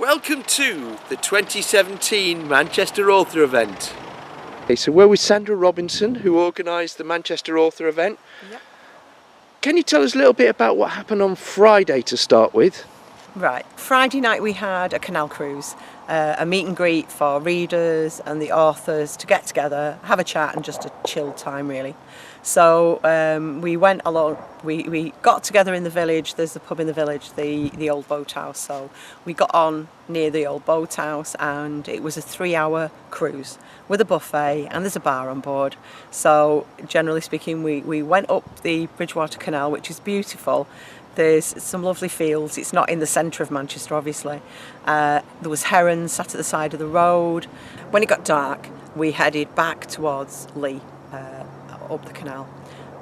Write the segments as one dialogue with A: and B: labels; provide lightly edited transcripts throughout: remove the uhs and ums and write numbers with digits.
A: welcome to the 2017 Manchester Author Event. Okay, so we're with Sandra Robinson, who organised the Manchester Author Event.
B: Yep.
A: Can you tell us a little bit about what happened on Friday to start with?
B: Right, Friday night we had a canal cruise, a meet and greet for readers and the authors to get together, have a chat and just a chill time really. So we went along, we got together in the village. There's a pub in the village, the old boathouse. So we got on near the old boathouse and it was a 3-hour cruise with a buffet and there's a bar on board. So generally speaking we went up the Bridgewater Canal, which is beautiful. There's some lovely fields. It's not in the centre of Manchester, obviously. There was herons sat at the side of the road. When it got dark, we headed back towards Lee, up the canal.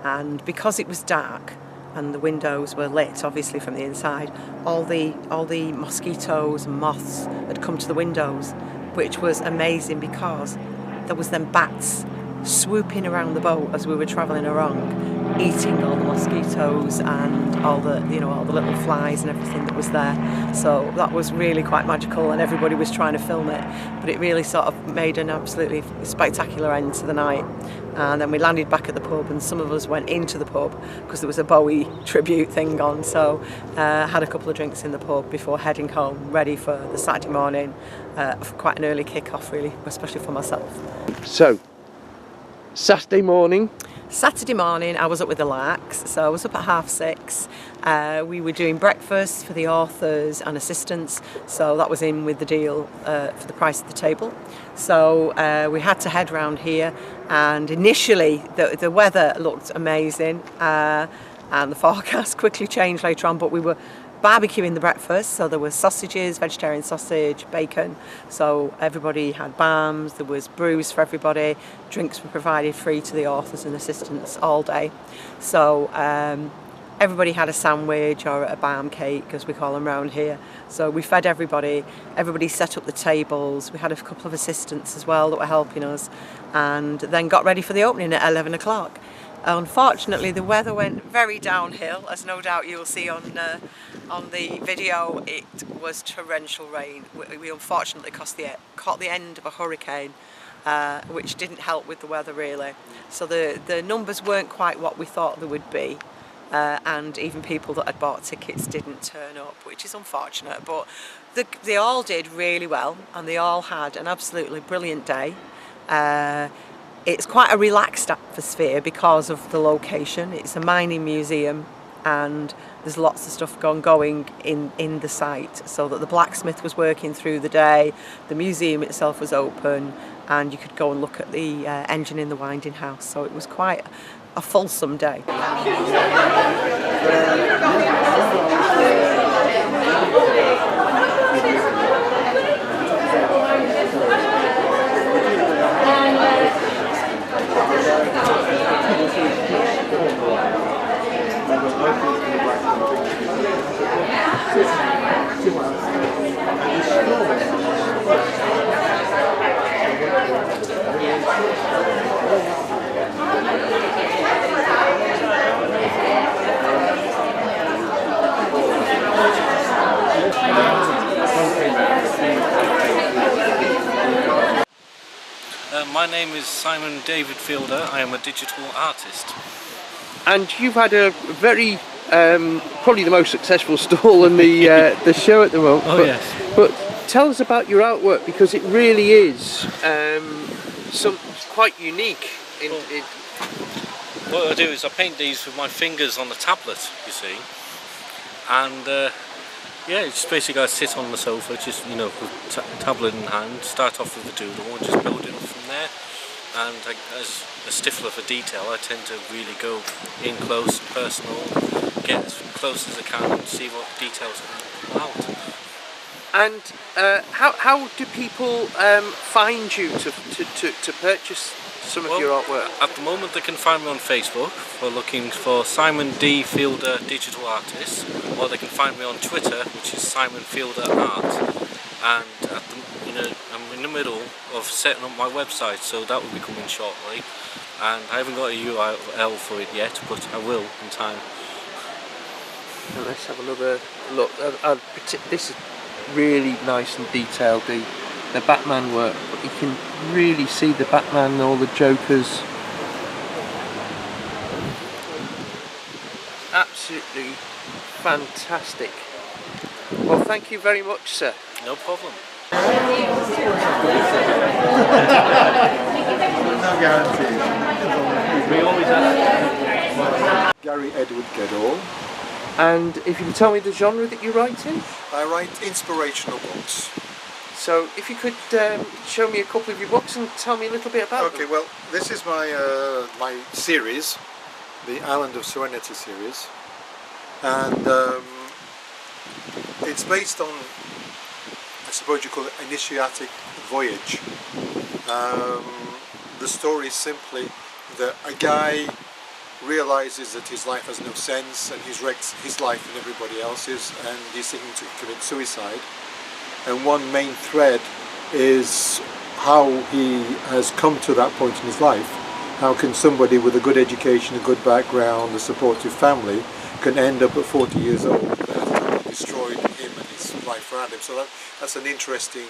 B: And because it was dark and the windows were lit, obviously from the inside, all the mosquitoes and moths had come to the windows, which was amazing because there was then bats swooping around the boat as we were travelling along, eating all the mosquitoes and all the little flies and everything that was there. So that was really quite magical and everybody was trying to film it, but it really sort of made an absolutely spectacular end to the night. And then we landed back at the pub and some of us went into the pub because there was a Bowie tribute thing on, so had a couple of drinks in the pub before heading home, ready for the Saturday morning, for quite an early kick-off really, especially for myself.
A: So, Saturday morning,
B: I was up with the Larks, so I was up at 6:30. We were doing breakfast for the authors and assistants, so that was in with the deal for the price of the table. So we had to head round here, and initially the weather looked amazing, and the forecast quickly changed later on, but we were barbecuing the breakfast, so there was sausages, vegetarian sausage, bacon, so everybody had bams, there was brews for everybody, drinks were provided free to the authors and assistants all day. So everybody had a sandwich or a bam cake, as we call them around here. So we fed everybody set up the tables, we had a couple of assistants as well that were helping us, and then got ready for the opening at 11 o'clock. Unfortunately, the weather went very downhill, as no doubt you'll see on the video. It was torrential rain. We unfortunately caught the end of a hurricane, which didn't help with the weather really. So the numbers weren't quite what we thought they would be, and even people that had bought tickets didn't turn up, which is unfortunate. But they all did really well, and they all had an absolutely brilliant day. It's quite a relaxed atmosphere because of the location. It's a mining museum and there's lots of stuff going in the site, so that the blacksmith was working through the day, the museum itself was open, and you could go and look at the engine in the winding house. So it was quite a fulsome day.
C: My name is Simon David Fielder. I am a digital artist.
A: and you've had a very probably the most successful stall in the show at the moment.
C: Oh, yes.
A: But tell us about your artwork, because it really is quite unique.
C: What I do is I paint these with my fingers on the tablet, you see, and yeah, it's just basically I sit on the sofa, just with tablet in hand, start off with a doodle and just build it up from there. And as a stiffler for detail, I tend to really go in close, personal, get as close as I can and see what details are out.
A: And how do people find you to purchase some of your artwork?
C: At the moment they can find me on Facebook for looking for Simon D. Fielder Digital Artist, or they can find me on Twitter, which is Simon Fielder Art. And I'm in the middle of setting up my website, so that will be coming shortly. And I haven't got a URL for it yet, but I will in time.
A: Now let's have another look. This is really nice and detailed, the Batman work, but you can really see the Batman and all the Jokers. Absolutely fantastic. Well, thank you very much, sir.
C: No problem.
D: No guarantees.
C: We always have.
D: Gary Edward Goodall.
A: And if you can tell me the genre that you write in?
D: I write inspirational books.
A: So if you could show me a couple of your books and tell me a little bit about them.
D: Okay, well, this is my my series, the Island of Serenity series, and it's based on, I suppose you call it, initiatic voyage. The story is simply that a guy realizes that his life has no sense and he's wrecked his life and everybody else's, and he's thinking to commit suicide. And one main thread is how he has come to that point in his life. How can somebody with a good education, a good background, a supportive family can end up at 40 years old that has totally destroyed him and his life around him. So that's an interesting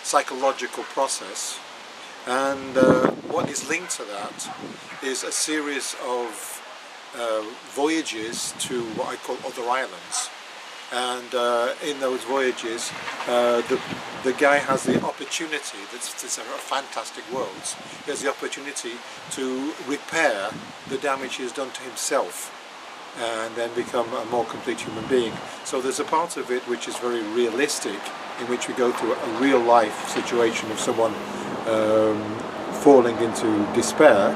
D: psychological process. And what is linked to that is a series of voyages to what I call other islands. And in those voyages, the guy has the opportunity, these are fantastic worlds, he has the opportunity to repair the damage he has done to himself and then become a more complete human being. So there's a part of it which is very realistic, in which we go through a real life situation of someone falling into despair,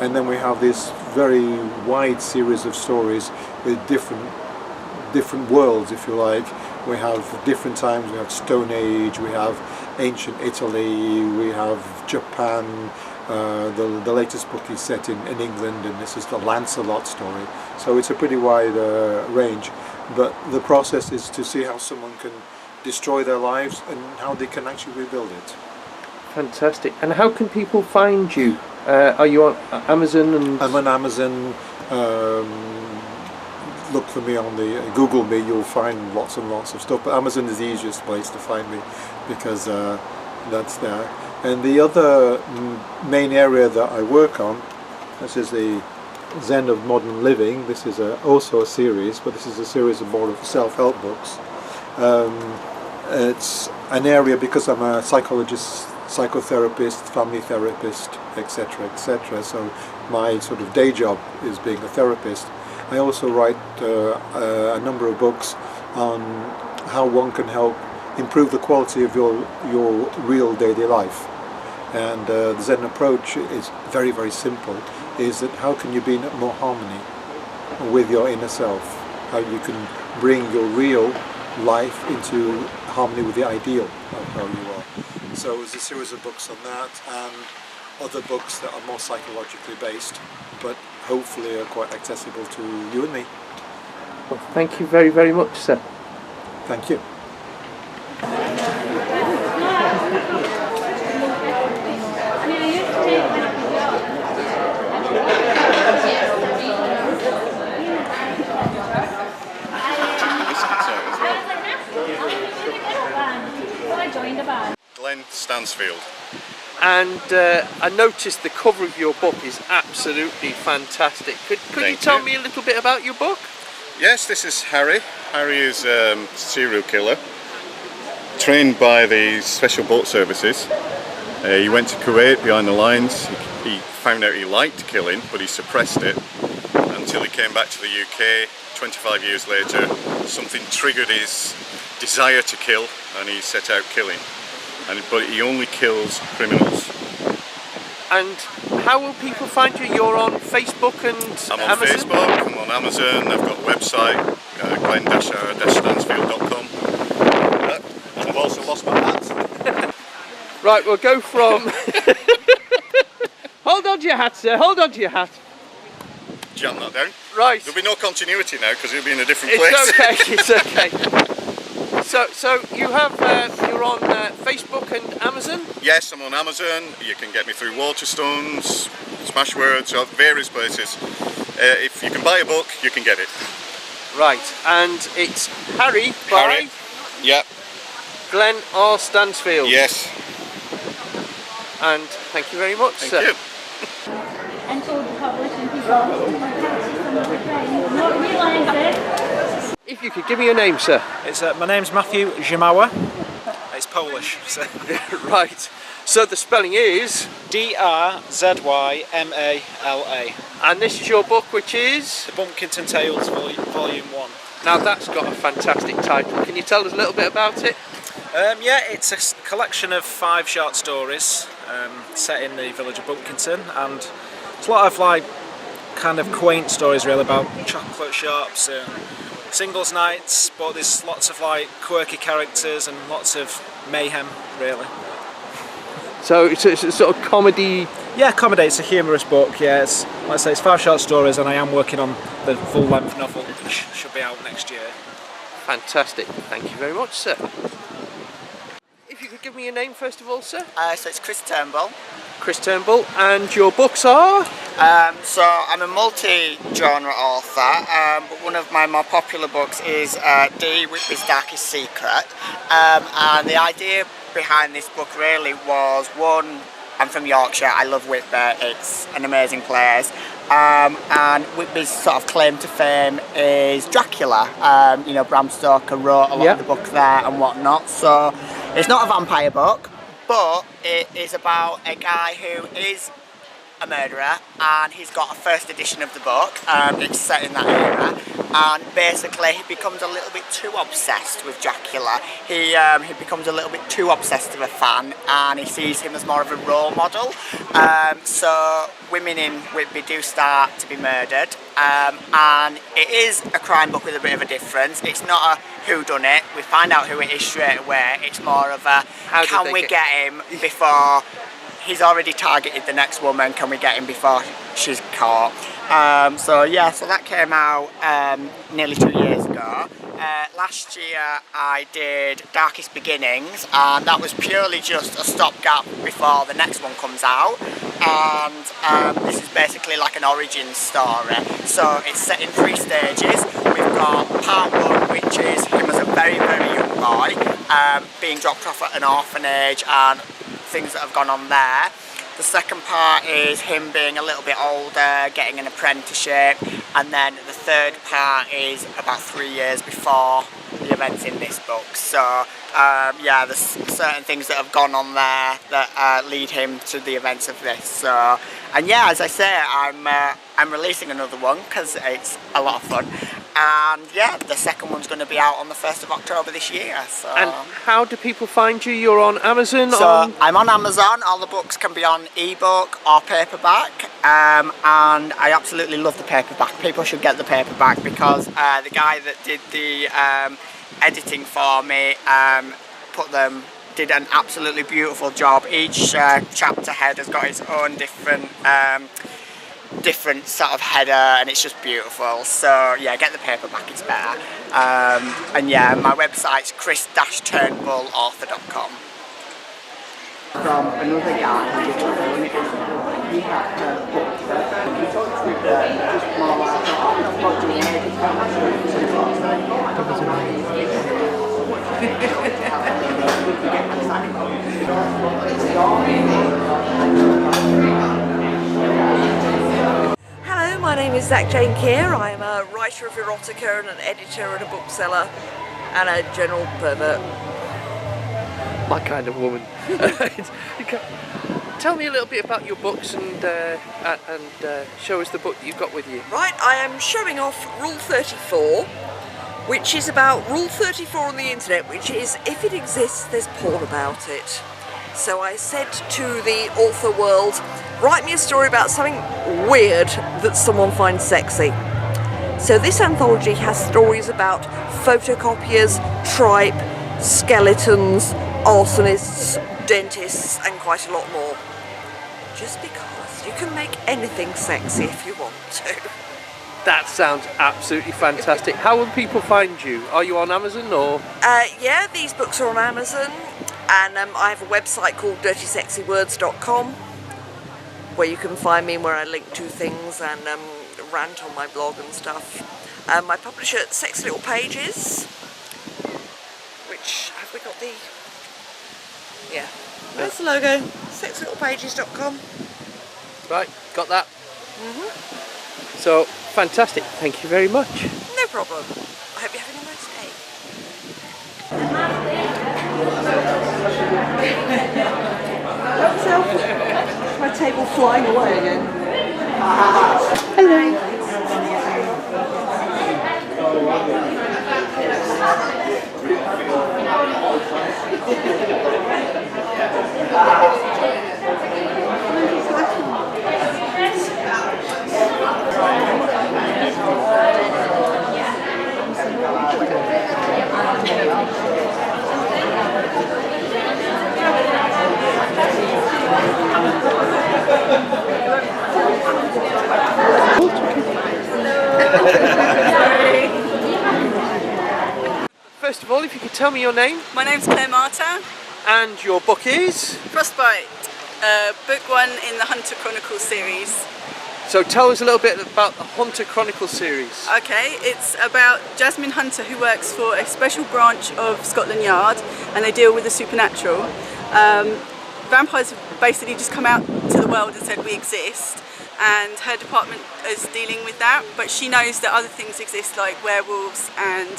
D: and then we have this very wide series of stories with different worlds, if you like. We have different times, we have Stone Age, we have ancient Italy, we have Japan. The latest book is set in England, and this is the Lancelot story. So it's a pretty wide range, but the process is to see how someone can destroy their lives and how they can actually rebuild it.
A: Fantastic. And how can people find you? Are you on Amazon? And
D: I'm on Amazon. Look for me on the Google me. You'll find lots and lots of stuff. But Amazon is the easiest place to find me because that's there. And the other main area that I work on, this is the Zen of Modern Living. This is also a series, but this is a series of more of self-help books. It's an area, because I'm a psychologist, psychotherapist, family therapist, etc., etc. So my sort of day job is being a therapist. I also write a number of books on how one can help improve the quality of your real daily life. And the Zen approach is very, very simple. Is that how can you be in more harmony with your inner self? How you can bring your real life into harmony with the ideal of how you are. So there's a series of books on that, and other books that are more psychologically based, but hopefully are quite accessible to you and me.
A: well, thank you very, very much, sir.
D: Thank you.
E: Glenn Stansfield.
A: And I noticed the cover of your book is absolutely fantastic. Could you tell me a little bit about your book?
E: Yes, this is Harry. Harry is a serial killer, trained by the Special Boat Services. He went to Kuwait behind the lines. He found out he liked killing, but he suppressed it until he came back to the UK. 25 years later, something triggered his desire to kill, and he set out killing. But he only kills criminals.
A: And how will people find you? You're on Facebook and
E: I'm on
A: Amazon?
E: Facebook, I'm on Amazon, I've got a website, glenn-stansfield.com. And I've also lost my hat.
A: Right, we'll go from... Hold on to your hat, sir, hold on to your hat.
E: Jam that down.
A: Right.
E: There'll be no continuity now because it'll be in a different place.
A: It's okay, it's okay. So you have, you're on Facebook and Amazon?
E: Yes, I'm on Amazon. You can get me through Waterstones, Smashwords, or various places. If you can buy a book, you can get it.
A: Right, and it's Harry by...
E: Harry. Yep.
A: Glenn R. Stansfield.
E: Yes.
A: And thank you very much, sir.
E: Thank you.
F: And told the publishing people not realise it.
A: If you could give me your name, sir.
G: It's my name's Matthew Zimawa. It's Polish. So.
A: Right. So the spelling is
G: D-R-Z-Y-M-A-L-A.
A: and this is your book, which is
G: The Bumpkinton Tales, Volume 1.
A: now that's got a fantastic title. Can you tell us a little bit about it?
G: Yeah, it's a collection of 5 short stories set in the village of Bumpkinton, and it's a lot of like kind of quaint stories really about chocolate shops and singles nights, but there's lots of like quirky characters and lots of mayhem really.
A: So it's a sort of comedy.
G: Yeah, comedy. It's a humorous book. Yeah, it's like I say, it's 5 short stories, and I am working on the full-length novel which should be out next year.
A: Fantastic. Thank you very much, sir. If you could give me your name first of all, sir.
H: So it's Chris Turnbull.
A: Chris Turnbull, and your books are?
H: So I'm a multi-genre author, but one of my more popular books is D. Whitby's Darkest Secret, and the idea behind this book really was, one, I'm from Yorkshire, I love Whitby, it's an amazing place, and Whitby's sort of claim to fame is Dracula. You know, Bram Stoker wrote a lot of the book there and whatnot, so it's not a vampire book, but it is about a guy who is a murderer, and he's got a first edition of the book. It's set in that era, and basically he becomes a little bit too obsessed with Dracula. He becomes a little bit too obsessed of a fan, and he sees him as more of a role model. So women in Whitby do start to be murdered, and it is a crime book with a bit of a difference. It's not a whodunit. We find out who it is straight away. It's more of a can we get him before he's already targeted the next woman, can we get him before she's caught? So yeah, so that came out nearly 2 years ago. Last year I did Darkest Beginnings, and that was purely just a stopgap before the next one comes out, and this is basically like an origin story. So it's set in 3 stages. We've got part 1, which is him as a very, very young boy, being dropped off at an orphanage and things that have gone on there. The second part is him being a little bit older, getting an apprenticeship, and then the third part is about 3 years before the events in this book. So yeah, there's certain things that have gone on there that lead him to the events of this. So, and yeah, as I say, I'm releasing another one because it's a lot of fun. And yeah, the second one's going to be out on the 1st of October this year. So.
A: And how do people find you? You're on Amazon?
H: So I'm on Amazon. All the books can be on ebook or paperback, and I absolutely love the paperback. People should get the paperback because the guy that did the editing for me did an absolutely beautiful job. Each chapter head has got its own different sort of header, and it's just beautiful. So yeah, get the paperback, it's better. And yeah, my website's chris-turnbullauthor.com. From another guy who did he had books that he talked through just more like not doing anything.
B: Hello, my name is Zach Jane Keir. I am a writer of erotica and an editor and a bookseller and a general pervert.
A: My kind of woman. Tell me a little bit about your books and show us the book that you've got with you.
B: Right, I am showing off Rule 34, which is about Rule 34 on the internet, which is if it exists, there's porn about it. So I said to the author world, write me a story about something weird that someone finds sexy. So this anthology has stories about photocopiers, tripe, skeletons, arsonists, dentists, and quite a lot more. Just because you can make anything sexy if you want to.
A: That sounds absolutely fantastic. How will people find you? Are you on Amazon or?
B: Yeah, these books are on Amazon, and I have a website called dirtysexywords.com where you can find me, where I link to things and rant on my blog and stuff. My publisher, Sexy Little Pages, which, have we got the
I: Yeah. That's the logo. 6littlepages.com.
A: Right, got that. So, fantastic. Thank you very much.
I: No problem. I hope you're having a nice day.
B: My table flying away again. Hello. First of all, if you could tell me your name.
J: My name's Claire Marta.
A: And your book is?
J: Frostbite, book 1 in the Hunter Chronicles series.
A: So tell us a little bit about the Hunter Chronicles series.
J: Okay, it's about Jasmine Hunter, who works for a special branch of Scotland Yard, and they deal with the supernatural. Vampires have basically just come out to the world and said we exist, and her department is dealing with that, but she knows that other things exist like werewolves and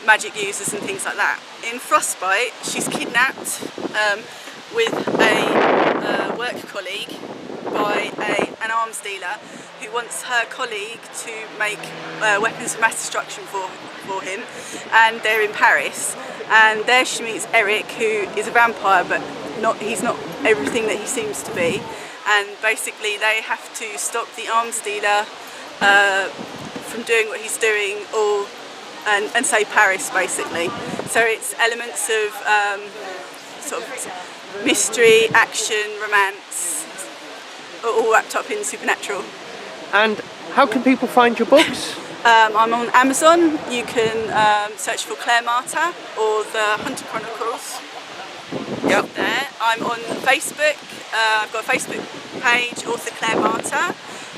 J: magic users and things like that. In Frostbite, she's kidnapped with a work colleague by an arms dealer who wants her colleague to make weapons of mass destruction for him, and they're in Paris, and there she meets Eric, who is a vampire, but he's not everything that he seems to be, and basically they have to stop the arms dealer from doing what he's doing, or and save Paris, basically. So it's elements of sort of mystery, action, romance, all wrapped up in supernatural.
A: And how can people find your books?
J: I'm on Amazon. You can search for Claire Marta or the Hunter Chronicles.
A: Yep.
J: There. I'm on Facebook. I've got a Facebook page, author Claire Marta.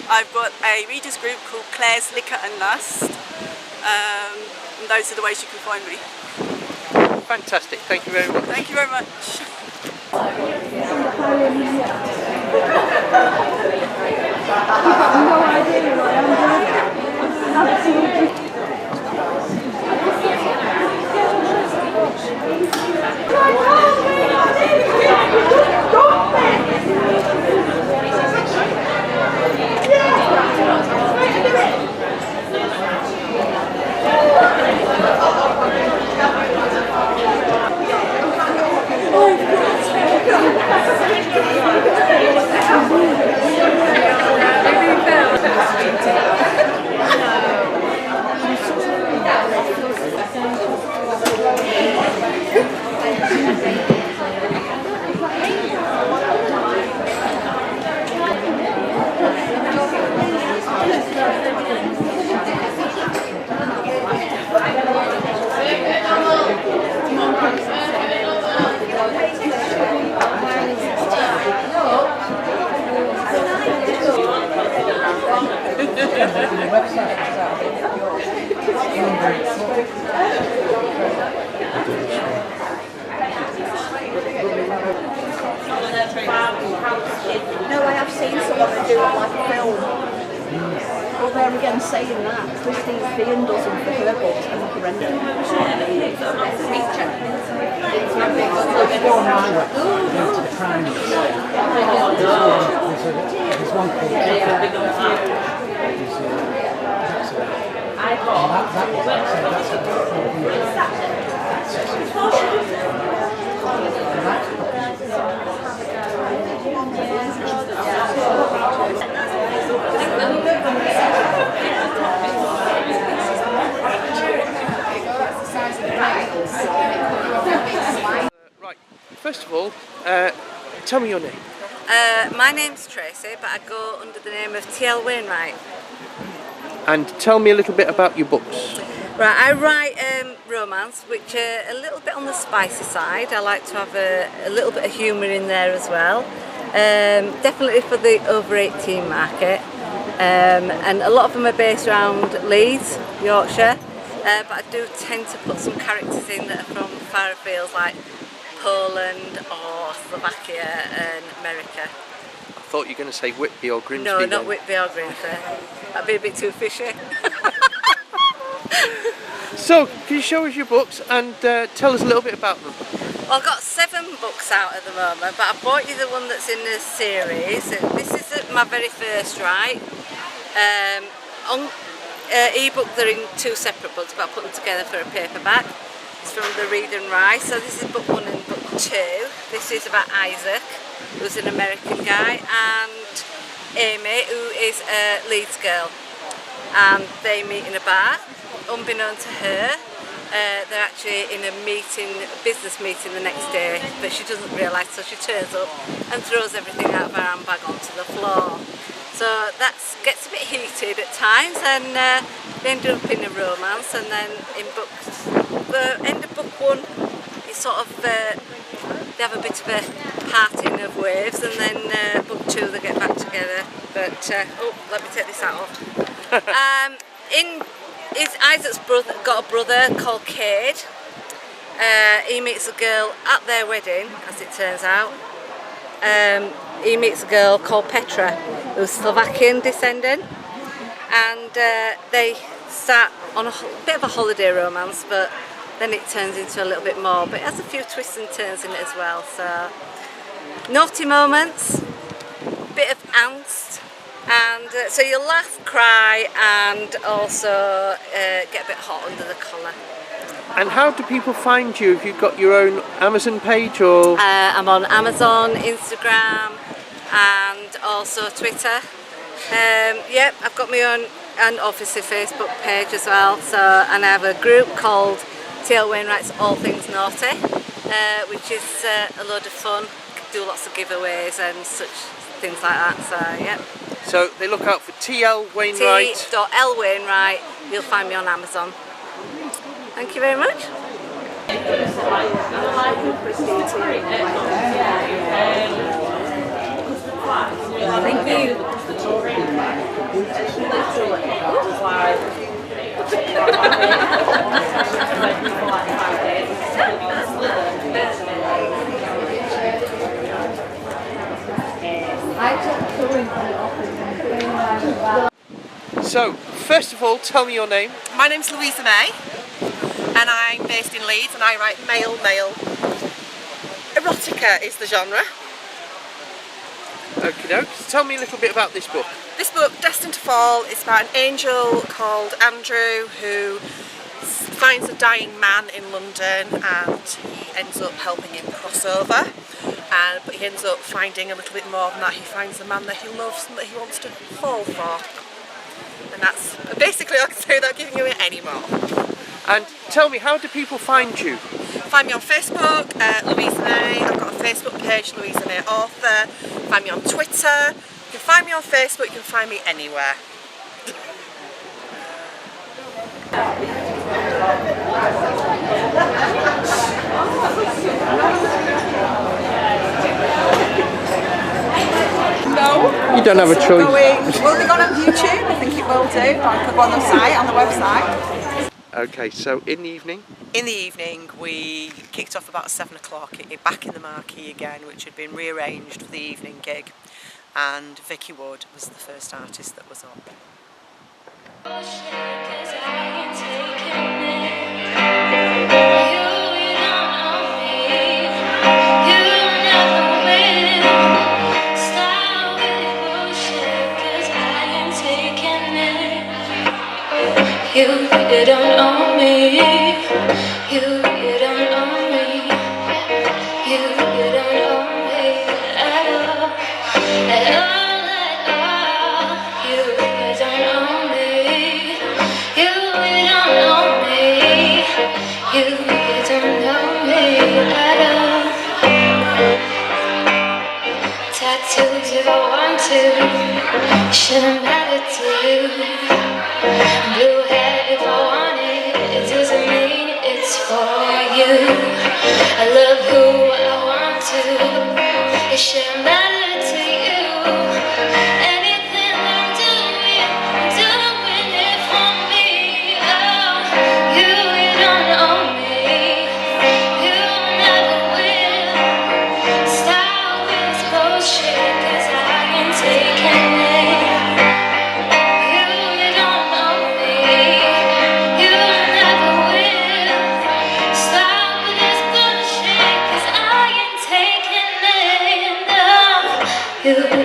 J: I've got a readers group called Claire's Liquor and Lust. And those are the ways you can find me.
A: Fantastic. Thank you very much.
J: Thank you very much.
F: No idea what I'm doing.
K: No, I have seen someone do it like a film. But there again, saying that, Christine Feehan does them for her books and look
A: Right, first of all, tell me your name.
L: My name's Tracy, but I go under the name of TL Wainwright.
A: And tell me a little bit about your books.
L: Right, I write romance, which are a little bit on the spicy side. I like to have a little bit of humour in there as well. Definitely for the over 18 market. And a lot of them are based around Leeds, Yorkshire. But I do tend to put some characters in that are from far afield, like Poland or Slovakia and America.
A: I thought you were going to say Whitby or Grimsby.
L: No, not
A: then.
L: Whitby or Grimsby. That'd be a bit too fishy.
A: So, can you show us your books and tell us a little bit about them?
L: Well, I've got 7 books out at the moment, but I bought you the one that's in the series. This is my very first, right? On ebook they're in 2 separate books, but I put them together for a paperback. It's from the Read and Write. So this is book 1 and book 2. This is about Isaac, who's an American guy, and Amy, who is a Leeds girl. And they meet in a bar. Unbeknown to her, they're actually in a business meeting the next day, but she doesn't realise, so she turns up and throws everything out of her handbag onto the floor. So that gets a bit heated at times, and they end up in a romance. And then in the end of book 1, it's sort of they have a bit of a parting of waves, and then book 2 they get back together. But oh, let me take this out off. Isaac's got a brother called Cade. He meets a girl at their wedding, as it turns out. He meets a girl called Petra, who's Slovakian descendant, and they start on a bit of a holiday romance, but then it turns into a little bit more. But it has a few twists and turns in it as well. So naughty moments, bit of angst. And so you'll laugh, cry, and also get a bit hot under the collar.
A: And how do people find you? Have you got your own Amazon page or?
L: I'm on Amazon, Instagram, and also Twitter. Yep, I've got my own and obviously Facebook page as well. So, and I have a group called T.L. Wainwright's All Things Naughty, which is a load of fun. Do lots of giveaways and such things like that. So, yep.
A: So they look out for T.L. Wainwright.
L: T.L. Wainwright. You'll find me on Amazon. Thank you very much. Thank you.
A: So, first of all, tell me your name.
I: My name's Louisa May, and I'm based in Leeds, and I write male. Erotica is the genre.
A: Okie doke. Tell me a little bit about this book.
I: This book, Destined to Fall, is about an angel called Andrew who finds a dying man in London, and he ends up helping him cross over. But he ends up finding a little bit more than that. He finds the man that he loves and that he wants to fall for. And that's basically all I can say without giving you any more.
A: And tell me, how do people find you?
I: Find me on Facebook, Louisa May. I've got a Facebook page, Louisa May Author. Find me on Twitter. You can find me on Facebook, you can find me anywhere.
K: No.
A: You don't have a choice.
K: Will be gone on YouTube? I think it will do. I could go on the site, on the website.
A: Okay, so in the evening?
B: In the evening we kicked off about 7 o'clock, back in the marquee again, which had been rearranged for the evening gig, and Vicky Wood was the first artist that was up.
M: You don't own me. You don't own me. You don't own me at all. At all, at all. You don't own me. You don't own me. You don't own me at all. Tattoos if I want to. Shouldn't matter to you. Blue hat if I want it, it doesn't mean it's for you. I love who I want to, it shouldn't matter to you. Anything I'm doing it for me. Oh, you don't own me, you'll never win.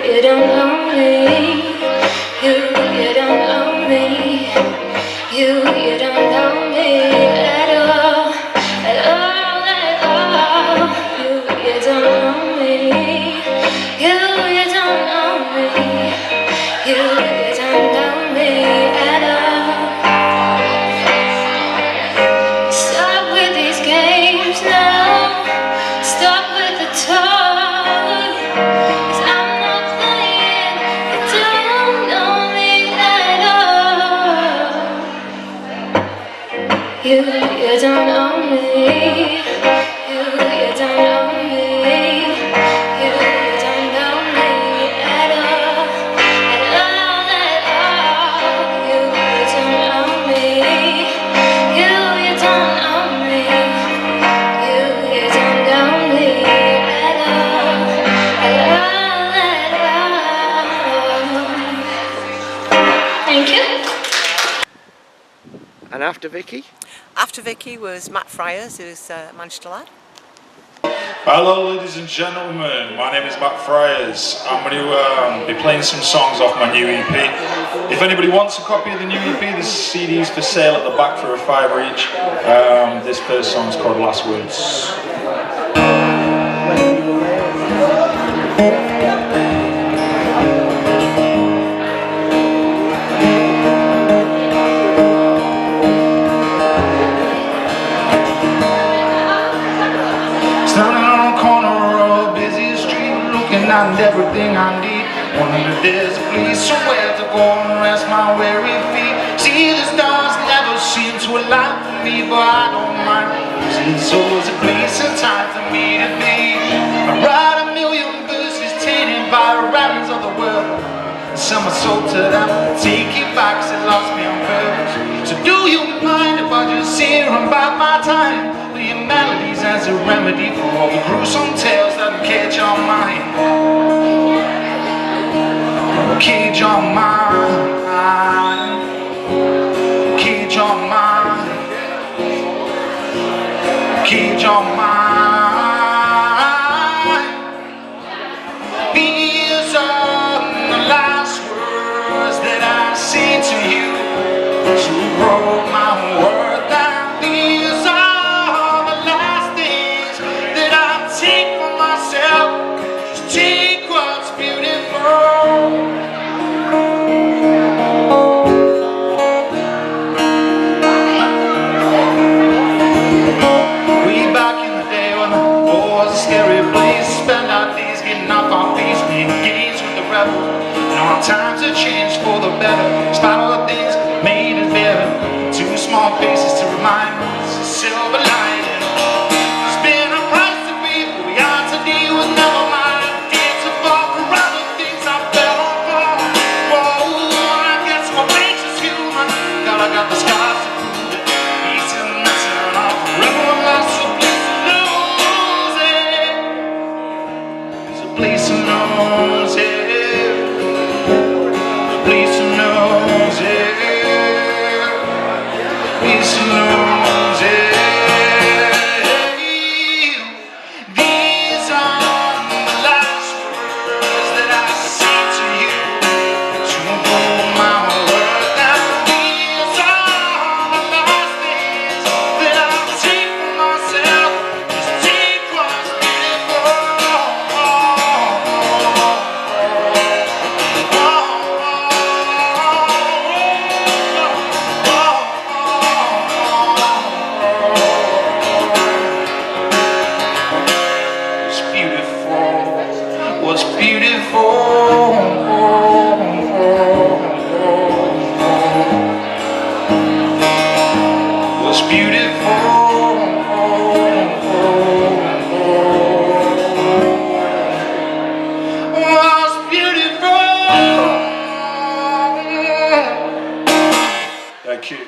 M: you don't know me. You don't know me. You don't know me at all, at all, at all. You don't know me. You don't know me. You don't know me at all. Stop with these games now. Stop with the talk. 'Cause I'm not playing. You don't know me at all. You don't know me. You don't know me. You don't know me at all. At all, at all. You don't know me. You don't know me. You don't know me at all. At all, at all. Thank you.
A: And after Vicky?
B: After Vicky was Matt Friars, who's a Manchester lad.
N: Hello ladies and gentlemen, my name is Matt Friars. I'm going to be playing some songs off my new EP. If anybody wants a copy of the new EP, there's CDs for sale at the back for $5 each. This first song is called Last Words.
O: Standing on a corner of a busy street, looking at everything I need. Wondering if there's a place somewhere to go and rest my weary feet. See, the stars never seem to align for me, but I don't mind. It's always a place and time for me to be. I write a million verses tainted by the rhymes of the world. Sell my soul to them, take it back, 'cause it lost me on purpose. So do you mind if I just sit here and bide my time? Your melodies as a remedy for all the gruesome tales that cage your mind. Cage your mind. Cage your mind. Cage your mind. These are the last words that I say to you. To broke my word down. These are take what's beautiful. Way back in the day when the war was a scary place, spend our days getting off our face, we engaged with the rebels. And our times have changed for the better. Spite all the things made us better. Two small faces to remind us a silver lining. There's been a price to pay for we are today with never mind. I got the scars to prove it. Peace and nothing off forever lost. A place to lose it. There's a place to lose it. A place to lose it. A place to lose it. These are the last words that I say to you. To hold my word down. What's beautiful, what's beautiful, what's beautiful. Thank you.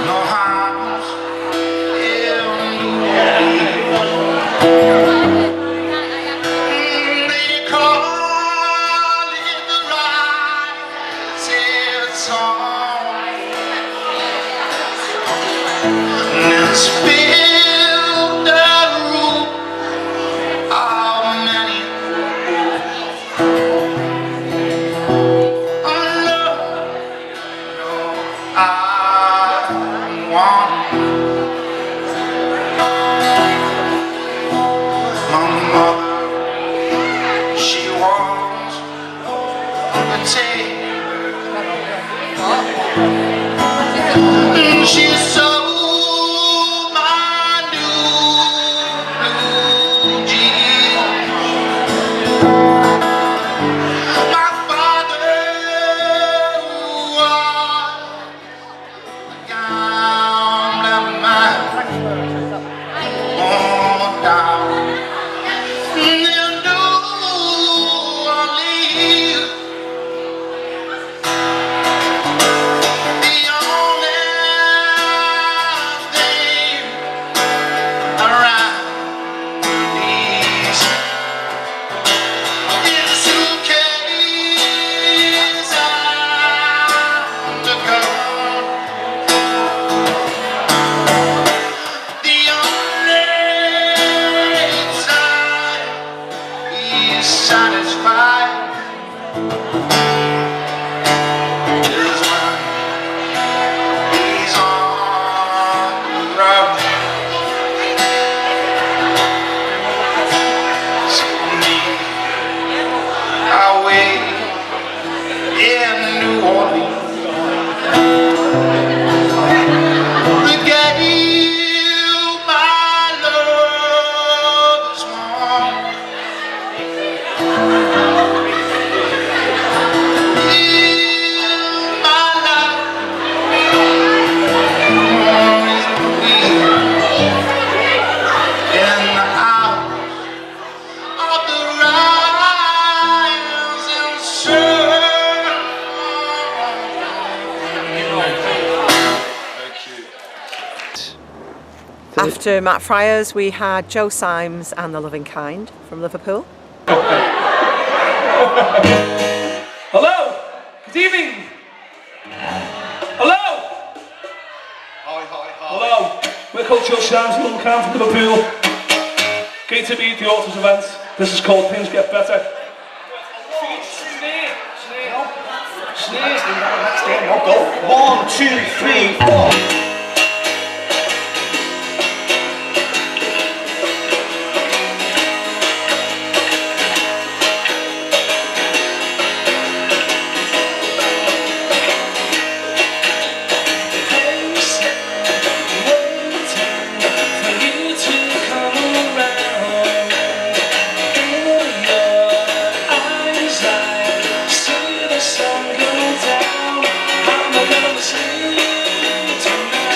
O: No house in the they call it the rising sun. Spill the root of many my mother, she was the tailor. She sewed my blue jeans. My father was the gambling man on down in New Orleans. The only thing around these is a suitcase and a gun. The only time he's satisfied is when he's on the road. So me, I wait in New Orleans. The gate my love's home. In my life, is we in the house of the rising sun.
B: After Matt Friars, we had Joe Symes and The Loving Kind from Liverpool.
P: Hello! Good evening! Hello!
O: Hi.
P: Hello! We're called Joe Symes and Loving Kind from Liverpool. Great to be at the Authors event. This is called Things Get Better.
O: Snare. Go. 1, 2, 3, 4.
P: Sun going down, I'm gonna sleep tonight.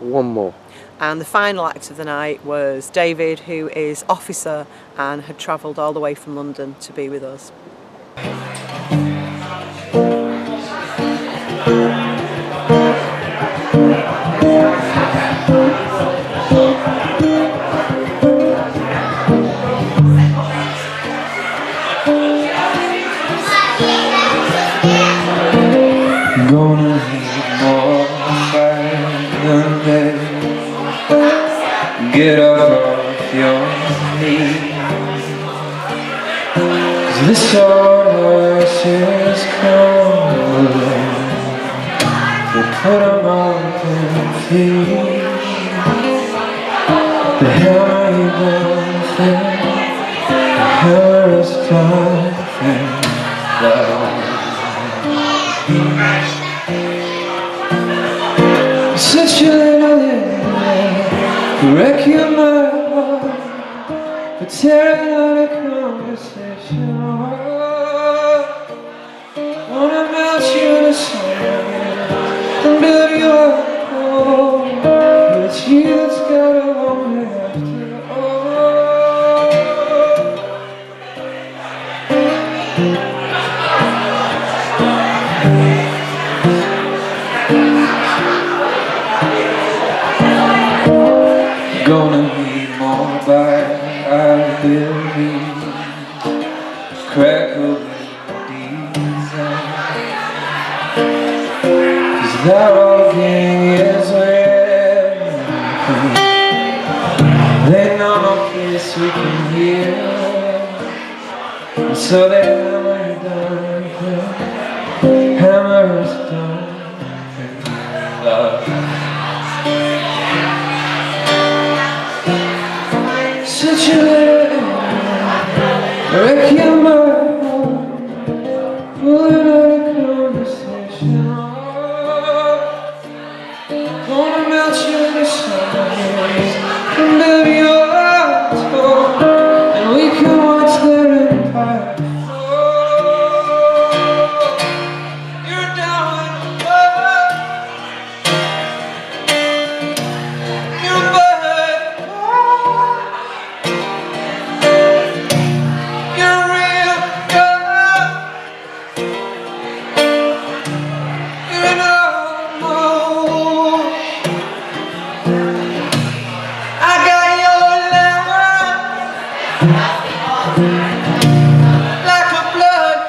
A: one more.
B: And the final act of the night was David, who is officer and had travelled all the way from London to be with us.
O: Gonna need more fight than they get up off your knees. 'Cause this old horse is crumbling. They put 'em on their feet. The hammer he does it, the hammer is nothing love. Such a little thing, wreck your mind, but tearing out a conversation. Wanna melt you to sand and build you up, but it's you that's gotta want me after all. Gonna need more by I believe. Crackle desire. 'Cause that old king is ready. They know no place we can hear, and so they hammer it down. Hammer us down. Love. Such a little wreck your mind, pulling out a conversation. Gonna melt you to silence and build you up, and we can watch their empire fall. You're down in the mud. You're bad. Like a blood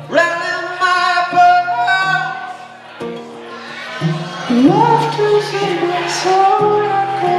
O: running my bones, laughter's in my soul like a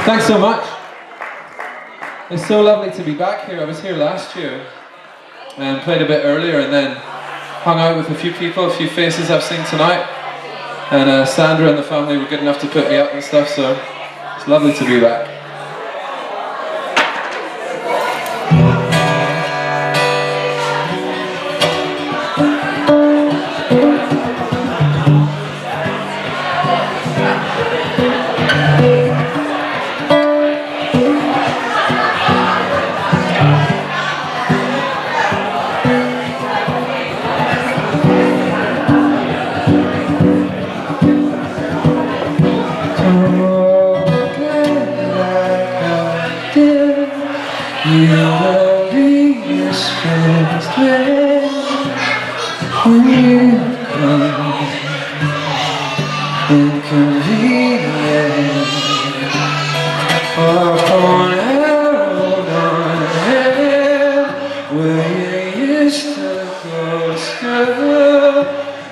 Q: Thanks so much. It's so lovely to be back here. I was here last year. and played a bit earlier, and then hung out with a few people, a few faces I've seen tonight. And Sandra and the family were good enough to put me up and stuff, so it's lovely to be back. You'll be dispensed with when you come inconvenient upon held on hand where you used to go to school.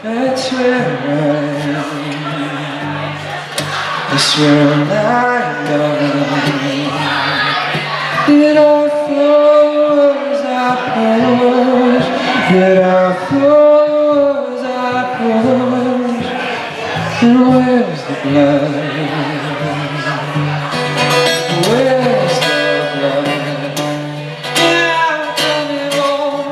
Q: That's where I am. That's where I'm lying down. Did I fall as I pushed? Did I fall as I pushed? And where's the blood? Where's the blood? Yeah, I'm coming home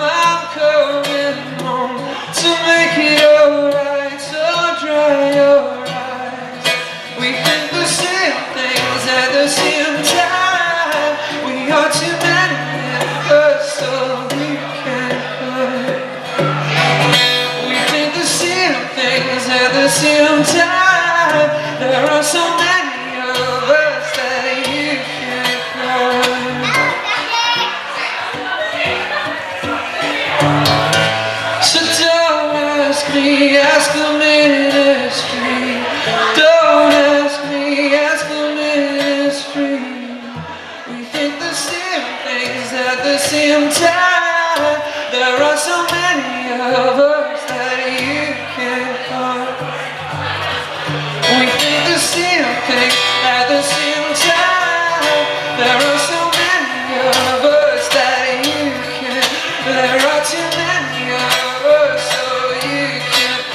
Q: to make it alright, so dry your eyes. We think the same things at the same time. We are too many of us, so we can't hide. We think the same things at the same time. There are so many of us that you can't hide. So don't ask me, ask the ministry. Don't ask me, ask the ministry. At the same time, there are so many of us that you can't find. We think the same thing at the same time. There are so many of us that you can't. There are too many of us, so you can't.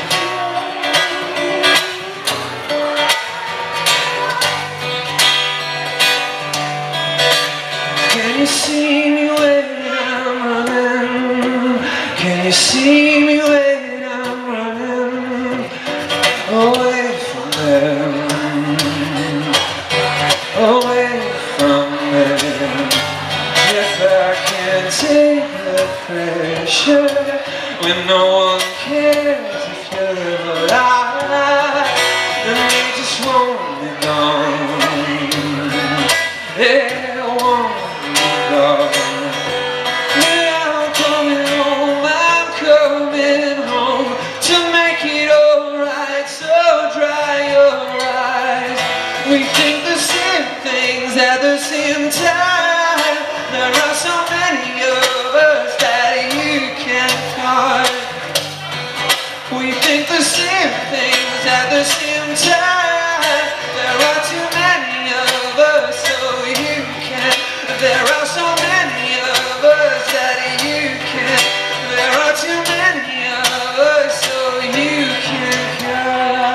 Q: Can you see me when I'm running? Can you see me when I'm running away from them? Away from them. If I can't take the pressure when no one cares if you're alive, and you just want me gone. Yeah, want me gone. We think the same things at the same time. There are so many of us that you can't find. We think the same things at the same time. There are too many of us, so you can't. There are so many of us that you can't. There are too many of us, so you can't come.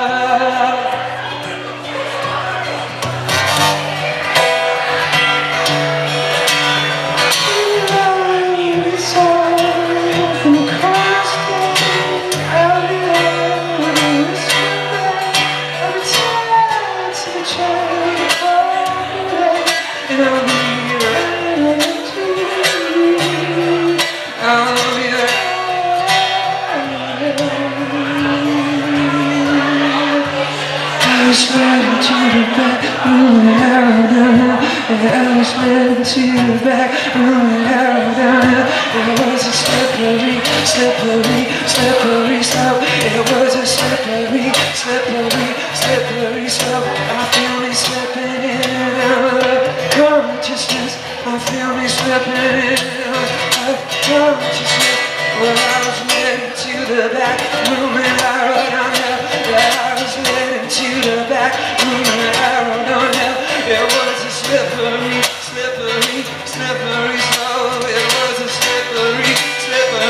Q: To the back, moving arrow down. It was a slippery, slippery, slippery slope. It was a slippery, slippery, slippery slope. I feel me slipping in and out of consciousness. I feel me slipping in and out of consciousness. Well, I was heading to the back, moving arrow down hill. Yeah, I was heading to the back, moving arrow down hill. It was a slippery, slippery, slippery slope. It was a slippery, slippery.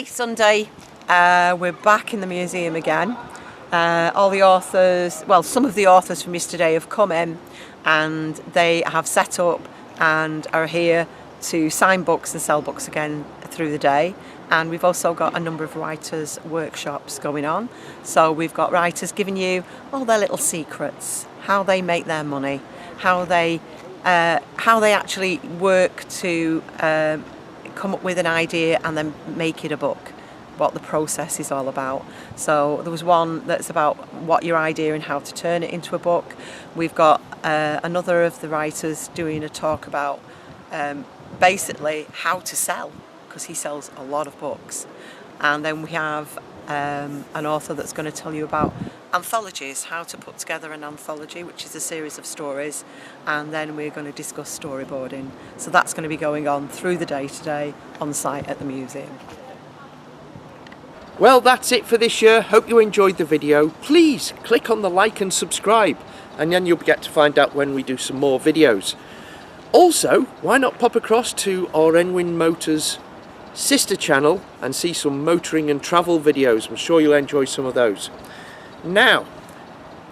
B: Today, Sunday, we're back in the museum again. All the authors, well, some of the authors from yesterday have come in and they have set up and are here to sign books and sell books again through the day. And we've also got a number of writers' workshops going on. So we've got writers giving you all their little secrets, how they make their money, how they actually work to come up with an idea and then make it a book, what the process is all about. So there was one that's about what your idea and how to turn it into a book. We've got another of the writers doing a talk about basically how to sell, because he sells a lot of books. And then we have an author that's going to tell you about anthologies, how to put together an anthology, which is a series of stories, and then we're going to discuss storyboarding. So that's going to be going on through the day today on site at the museum.
A: Well, that's it for this year. Hope you enjoyed the video. Please click on the like and subscribe, and then you'll get to find out when we do some more videos. Also, why not pop across to our Enwin Motors sister channel and see some motoring and travel videos. I'm sure you'll enjoy some of those. Now,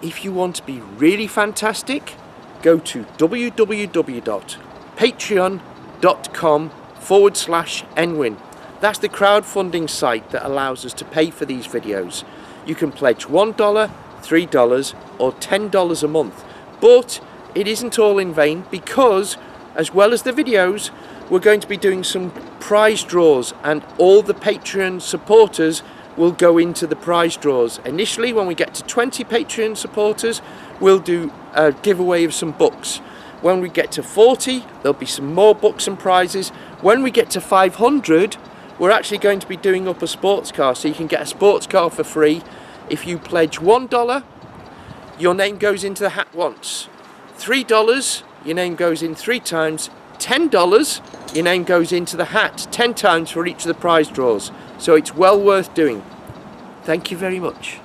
A: if you want to be really fantastic, go to www.patreon.com/Enwin. That's the crowdfunding site that allows us to pay for these videos. You can pledge $1, $3 or $10 a month, but it isn't all in vain, because as well as the videos, we're going to be doing some prize draws, and all the Patreon supporters will go into the prize draws. Initially, when we get to 20 Patreon supporters, we'll do a giveaway of some books. When we get to 40, there'll be some more books and prizes. When we get to 500, we're actually going to be doing up a sports car, so you can get a sports car for free. If you pledge $1, your name goes into the hat once. $3, your name goes in 3 times. $10, your name goes into the hat 10 times for each of the prize draws. So it's well worth doing. Thank you very much.